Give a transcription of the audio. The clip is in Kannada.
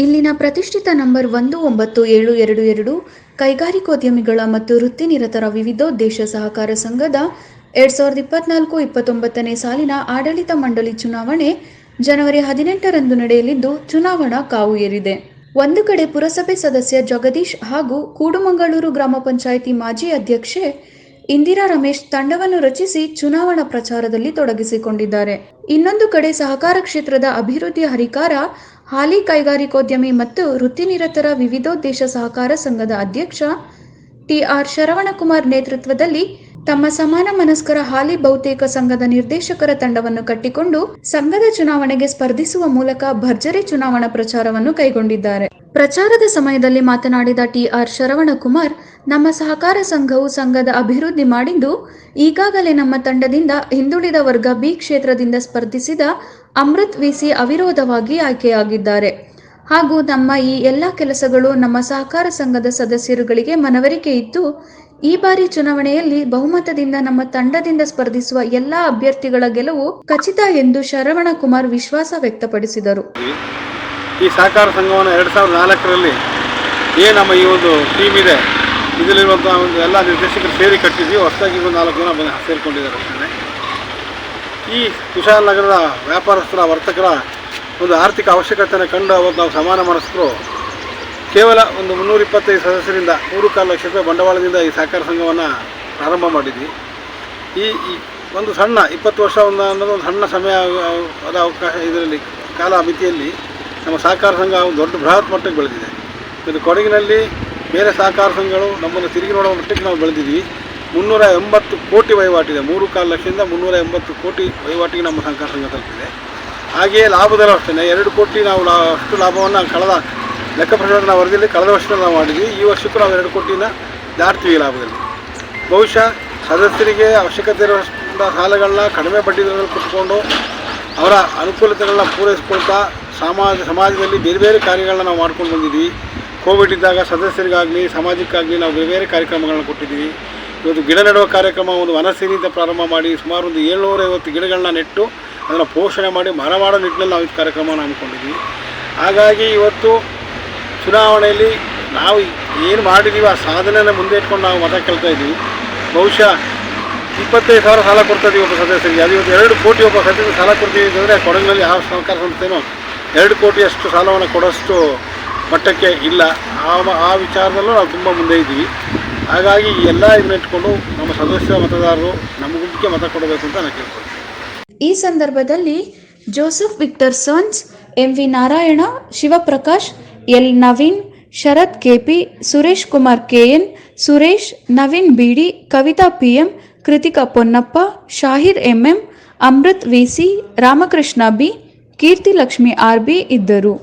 ಇಲ್ಲಿನ ಪ್ರತಿಷ್ಠಿತ ನಂಬರ್ 19722 ಕೈಗಾರಿಕೋದ್ಯಮಿಗಳ ಮತ್ತು ವೃತ್ತಿನಿರತರ ವಿವಿಧೋದ್ದೇಶ ಸಹಕಾರ ಸಂಘದ 2024-29ನೇ ಸಾಲಿನ ಆಡಳಿತ ಮಂಡಳಿ ಚುನಾವಣೆ ಜನವರಿ 18ರಂದು ನಡೆಯಲಿದ್ದು ಚುನಾವಣಾ ಕಾವು ಏರಿದೆ. ಒಂದು ಕಡೆ ಪುರಸಭೆ ಸದಸ್ಯ ಜಗದೀಶ್ ಹಾಗೂ ಕೂಡುಮಂಗಳೂರು ಗ್ರಾಮ ಪಂಚಾಯಿತಿ ಮಾಜಿ ಅಧ್ಯಕ್ಷೆ ಇಂದಿರಾ ರಮೇಶ್ ತಂಡವನ್ನು ರಚಿಸಿ ಚುನಾವಣಾ ಪ್ರಚಾರದಲ್ಲಿ ತೊಡಗಿಸಿಕೊಂಡಿದ್ದಾರೆ. ಇನ್ನೊಂದು ಕಡೆ ಸಹಕಾರ ಕ್ಷೇತ್ರದ ಅಭಿವೃದ್ಧಿಯ ಹರಿಕಾರ ಹಾಲಿ ಕೈಗಾರಿಕೋದ್ಯಮಿ ಮತ್ತು ವೃತ್ತಿನಿರತರ ವಿವಿಧೋದ್ದೇಶ ಸಹಕಾರ ಸಂಘದ ಅಧ್ಯಕ್ಷ ಟಿ.ಆರ್. ಶರವಣಕುಮಾರ್ ನೇತೃತ್ವದಲ್ಲಿ ತಮ್ಮ ಸಮಾನ ಮನಸ್ಕರ ಹಾಲಿ ಬಹುತೇಕ ಸಂಘದ ನಿರ್ದೇಶಕರ ತಂಡವನ್ನು ಕಟ್ಟಿಕೊಂಡು ಸಂಘದ ಚುನಾವಣೆಗೆ ಸ್ಪರ್ಧಿಸುವ ಮೂಲಕ ಭರ್ಜರಿ ಚುನಾವಣಾ ಪ್ರಚಾರವನ್ನು ಕೈಗೊಂಡಿದ್ದಾರೆ. ಪ್ರಚಾರದ ಸಮಯದಲ್ಲಿ ಮಾತನಾಡಿದ ಟಿ.ಆರ್. ಶರವಣಕುಮಾರ್, ನಮ್ಮ ಸಹಕಾರ ಸಂಘವು ಸಂಘದ ಅಭಿವೃದ್ಧಿ ಮಾಡಿದ್ದು, ಈಗಾಗಲೇ ನಮ್ಮ ತಂಡದಿಂದ ಹಿಂದುಳಿದ ವರ್ಗ ಬಿ ಕ್ಷೇತ್ರದಿಂದ ಸ್ಪರ್ಧಿಸಿದ ಅಮೃತ್ ವಿಸಿ ಅವಿರೋಧವಾಗಿ ಆಯ್ಕೆಯಾಗಿದ್ದಾರೆ ಹಾಗೂ ನಮ್ಮ ಈ ಎಲ್ಲ ಕೆಲಸಗಳು ನಮ್ಮ ಸಹಕಾರ ಸಂಘದ ಸದಸ್ಯರುಗಳಿಗೆ ಮನವರಿಕೆ ಇದ್ದು, ಈ ಬಾರಿ ಚುನಾವಣೆಯಲ್ಲಿ ಬಹುಮತದಿಂದ ನಮ್ಮ ತಂಡದಿಂದ ಸ್ಪರ್ಧಿಸುವ ಎಲ್ಲ ಅಭ್ಯರ್ಥಿಗಳ ಗೆಲುವು ಖಚಿತ ಎಂದು ಶರವಣಕುಮಾರ್ ವಿಶ್ವಾಸ ವ್ಯಕ್ತಪಡಿಸಿದರು. ಈ ಸಹಕಾರ ಸಂಘವನ್ನು 2004ರಲ್ಲಿ ನಮ್ಮ ಈ ಒಂದು ಟೀಮ್ ಇದೆ, ಇದರಲ್ಲಿರುವಂಥ ಒಂದು ಎಲ್ಲ ನಿರ್ದೇಶಕರು ಸೇರಿ ಕಟ್ಟಿದ್ವಿ. ಹೊಸದಾಗಿ ಒಂದು 4 ಜನ ಸೇರಿಕೊಂಡಿದ್ದಾರೆ ಅಷ್ಟೇ. ಈ ಕುಶಾಲನಗರದ ವ್ಯಾಪಾರಸ್ಥರ ವರ್ತಕರ ಒಂದು ಆರ್ಥಿಕ ಅವಶ್ಯಕತೆಯನ್ನು ಕಂಡು ಅವತ್ತು ನಾವು ಸಮಾನ ಮನಸ್ಕರು ಕೇವಲ ಒಂದು 325 ಸದಸ್ಯರಿಂದ 3.25 ಲಕ್ಷ ರೂಪಾಯಿ ಬಂಡವಾಳದಿಂದ ಈ ಸಹಕಾರ ಸಂಘವನ್ನು ಪ್ರಾರಂಭ ಮಾಡಿದ್ವಿ. ಈ ಒಂದು ಸಣ್ಣ 20 ವರ್ಷ ಅನ್ನೋದು ಒಂದು ಸಣ್ಣ ಸಮಯ ಅದ ಅವಕಾಶ, ಇದರಲ್ಲಿ ಕಾಲ ಮಿತಿಯಲ್ಲಿ ನಮ್ಮ ಸಹಕಾರ ಸಂಘ ಒಂದು ದೊಡ್ಡ ಬೃಹತ್ ಮಟ್ಟಕ್ಕೆ ಬೆಳೆದಿದೆ. ಇದು ಕೊಡಗಿನಲ್ಲಿ ಬೇರೆ ಸಹಕಾರ ಸಂಘಗಳು ನಮ್ಮನ್ನು ತಿರುಗಿ ನೋಡೋ ಮಟ್ಟಕ್ಕೆ ನಾವು ಬೆಳೆದಿದ್ವಿ. 380 ಕೋಟಿ ವಹಿವಾಟಿದೆ. 3.25 ಲಕ್ಷದಿಂದ 380 ಕೋಟಿ ವಹಿವಾಟಿಗೆ ನಮ್ಮ ಸಹಕಾರ ಸಂಘ ತಲುಪಿದೆ. ಹಾಗೆಯೇ ಲಾಭದಲ್ಲೂ ಅಷ್ಟೇ 2 ಕೋಟಿ ನಾವು ಅಷ್ಟು ಲಾಭವನ್ನು ಕಳೆದ ಲೆಕ್ಕ ಪ್ರಶ್ನೆ ವರದಿಯಲ್ಲಿ ಕಳೆದ ವರ್ಷದಲ್ಲಿ ನಾವು ಮಾಡಿದ್ವಿ. ಈ ವರ್ಷಕ್ಕೂ ನಾವು 2 ಕೋಟಿನ ದಾಟ್ತೀವಿ ಲಾಭದಲ್ಲಿ. ಬಹುಶಃ ಸದಸ್ಯರಿಗೆ ಅವಶ್ಯಕತೆ ಇರುವಂಥ ಸಾಲಗಳನ್ನ ಕಡಿಮೆ ಬಡ್ಡಿ ದರದಲ್ಲಿ ಕೊಟ್ಕೊಂಡು ಅವರ ಅನುಕೂಲತೆಗಳನ್ನ ಪೂರೈಸ್ಕೊಳ್ತಾ ಸಮಾಜದಲ್ಲಿ ಬೇರೆ ಬೇರೆ ಕಾರ್ಯಗಳನ್ನ ನಾವು ಮಾಡ್ಕೊಂಡು ಬಂದಿದ್ವಿ. ಕೋವಿಡ್ ಇದ್ದಾಗ ಸದಸ್ಯರಿಗಾಗಲಿ ಸಮಾಜಕ್ಕಾಗಲಿ ನಾವು ಬೇರೆ ಬೇರೆ ಕಾರ್ಯಕ್ರಮಗಳನ್ನ ಕೊಟ್ಟಿದ್ದೀವಿ. ಇವತ್ತು ಗಿಡ ನೆಡುವ ಕಾರ್ಯಕ್ರಮ ಒಂದು ವನಸಿರಿಯಿಂದ ಪ್ರಾರಂಭ ಮಾಡಿ ಸುಮಾರು ಒಂದು 750 ಗಿಡಗಳನ್ನ ನೆಟ್ಟು ಅದನ್ನು ಪೋಷಣೆ ಮಾಡಿ ಮರ ಮಾಡೋ ನಿಟ್ಟಿನಲ್ಲಿ ನಾವು ಈ ಕಾರ್ಯಕ್ರಮವನ್ನು ಹಮ್ಮಿಕೊಂಡಿದ್ವಿ. ಹಾಗಾಗಿ ಇವತ್ತು ಚುನಾವಣೆಯಲ್ಲಿ ನಾವು ಏನು ಮಾಡಿದ್ದೀವಿ ಆ ಸಾಧನೆಯನ್ನು ಮುಂದೆ ಇಟ್ಕೊಂಡು ನಾವು ಮತ ಕೇಳ್ತಾ ಇದ್ದೀವಿ. ಬಹುಶಃ 25,000 ಸಾಲ ಕೊಡ್ತಾಯಿದ್ದೀವಿ ಒಬ್ಬ ಸದಸ್ಯರಿಗೆ. ಅದು ಇವತ್ತು 2 ಕೋಟಿ ಒಬ್ಬ ಸದಸ್ಯರಿಗೆ ಸಾಲ ಕೊಡ್ತೀವಿ ಅಂತಂದರೆ ಕೊಡಗಿನಲ್ಲಿ ಯಾವ ಸಹಕಾರ ಸಂಸ್ಥೆನೂ 2 ಕೋಟಿಯಷ್ಟು ಸಾಲವನ್ನು ಕೊಡೋಷ್ಟು ಮಟ್ಟಕ್ಕೆ ಇಲ್ಲ. ಆ ವಿಚಾರದಲ್ಲೂ ನಾವು ತುಂಬ ಮುಂದೆ ಇದ್ದೀವಿ. ಹಾಗಾಗಿ ಎಲ್ಲ ಇದನ್ನ ಇಟ್ಕೊಂಡು ನಮ್ಮ ಸದಸ್ಯ ಮತದಾರರು ನಮ್ಮ ಗುಂಪಿಗೆ ಮತ ಕೊಡಬೇಕು ಅಂತ ನಾನು ಕೇಳ್ಕೊಳ್ತೀನಿ. ಈ ಸಂದರ್ಭದಲ್ಲಿ Joseph Victor sons, M V. Narayana, Shivaprakash, L. Naveen, Sharath K P, Suresh Kumar K N, Suresh, Naveen B D, Kavitha P M, Krithika Ponnappa, Shahir M M, Amrit V C, Ramakrishna B, Keerthi Lakshmi R B ಇದ್ದರು.